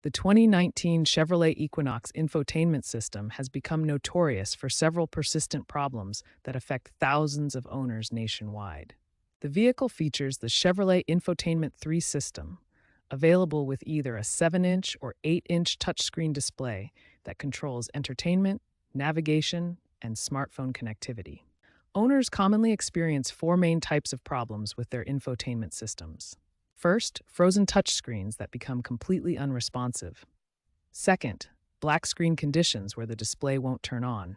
The 2019 Chevrolet Equinox infotainment system has become notorious for several persistent problems that affect thousands of owners nationwide. The vehicle features the Chevrolet Infotainment 3 system, available with either a 7-inch or 8-inch touchscreen display that controls entertainment, navigation, and smartphone connectivity. Owners commonly experience four main types of problems with their infotainment systems. First, frozen touchscreens that become completely unresponsive. Second, black screen conditions where the display won't turn on.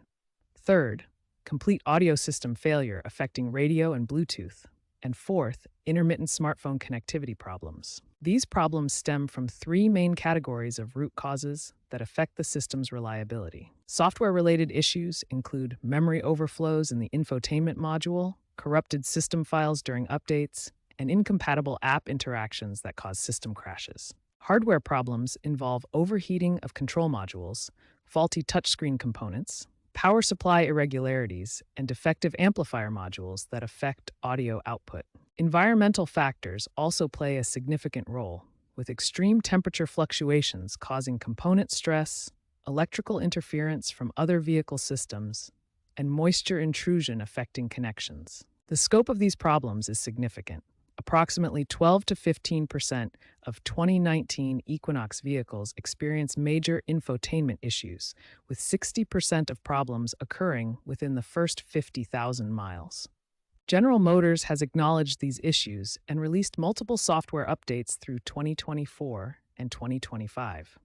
Third, complete audio system failure affecting radio and Bluetooth. And fourth, intermittent smartphone connectivity problems. These problems stem from three main categories of root causes that affect the system's reliability. Software-related issues include memory overflows in the infotainment module, corrupted system files during updates, and incompatible app interactions that cause system crashes. Hardware problems involve overheating of control modules, faulty touchscreen components, power supply irregularities, and defective amplifier modules that affect audio output. Environmental factors also play a significant role, with extreme temperature fluctuations causing component stress, electrical interference from other vehicle systems, and moisture intrusion affecting connections. The scope of these problems is significant. Approximately 12 to 15% of 2019 Equinox vehicles experience major infotainment issues, with 60% of problems occurring within the first 50,000 miles. General Motors has acknowledged these issues and released multiple software updates through 2024 and 2025.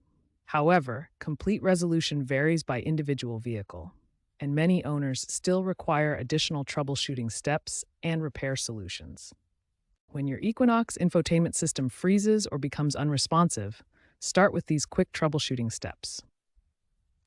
However, complete resolution varies by individual vehicle, and many owners still require additional troubleshooting steps and repair solutions. When your Equinox infotainment system freezes or becomes unresponsive, start with these quick troubleshooting steps.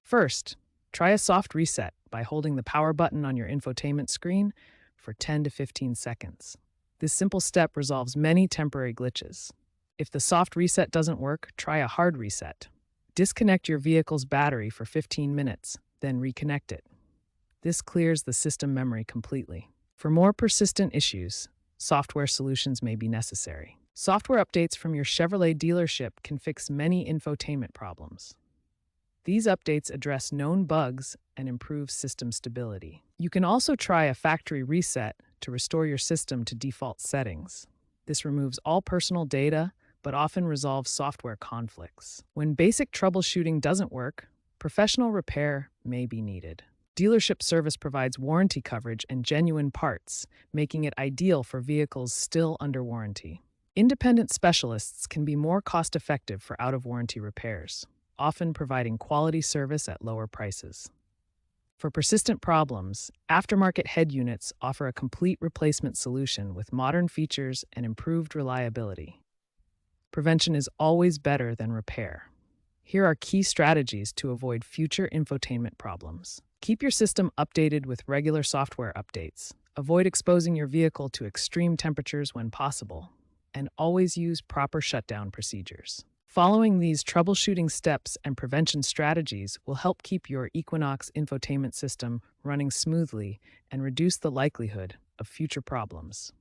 First, try a soft reset by holding the power button on your infotainment screen for 10 to 15 seconds. This simple step resolves many temporary glitches. If the soft reset doesn't work, try a hard reset. Disconnect your vehicle's battery for 15 minutes, then reconnect it. This clears the system memory completely. For more persistent issues, software solutions may be necessary. Software updates from your Chevrolet dealership can fix many infotainment problems. These updates address known bugs and improve system stability. You can also try a factory reset to restore your system to default settings. This removes all personal data, but often resolves software conflicts. When basic troubleshooting doesn't work, professional repair may be needed. Dealership service provides warranty coverage and genuine parts, making it ideal for vehicles still under warranty. Independent specialists can be more cost-effective for out-of-warranty repairs, often providing quality service at lower prices. For persistent problems, aftermarket head units offer a complete replacement solution with modern features and improved reliability. Prevention is always better than repair. Here are key strategies to avoid future infotainment problems. Keep your system updated with regular software updates. Avoid exposing your vehicle to extreme temperatures when possible, and always use proper shutdown procedures. Following these troubleshooting steps and prevention strategies will help keep your Equinox infotainment system running smoothly and reduce the likelihood of future problems.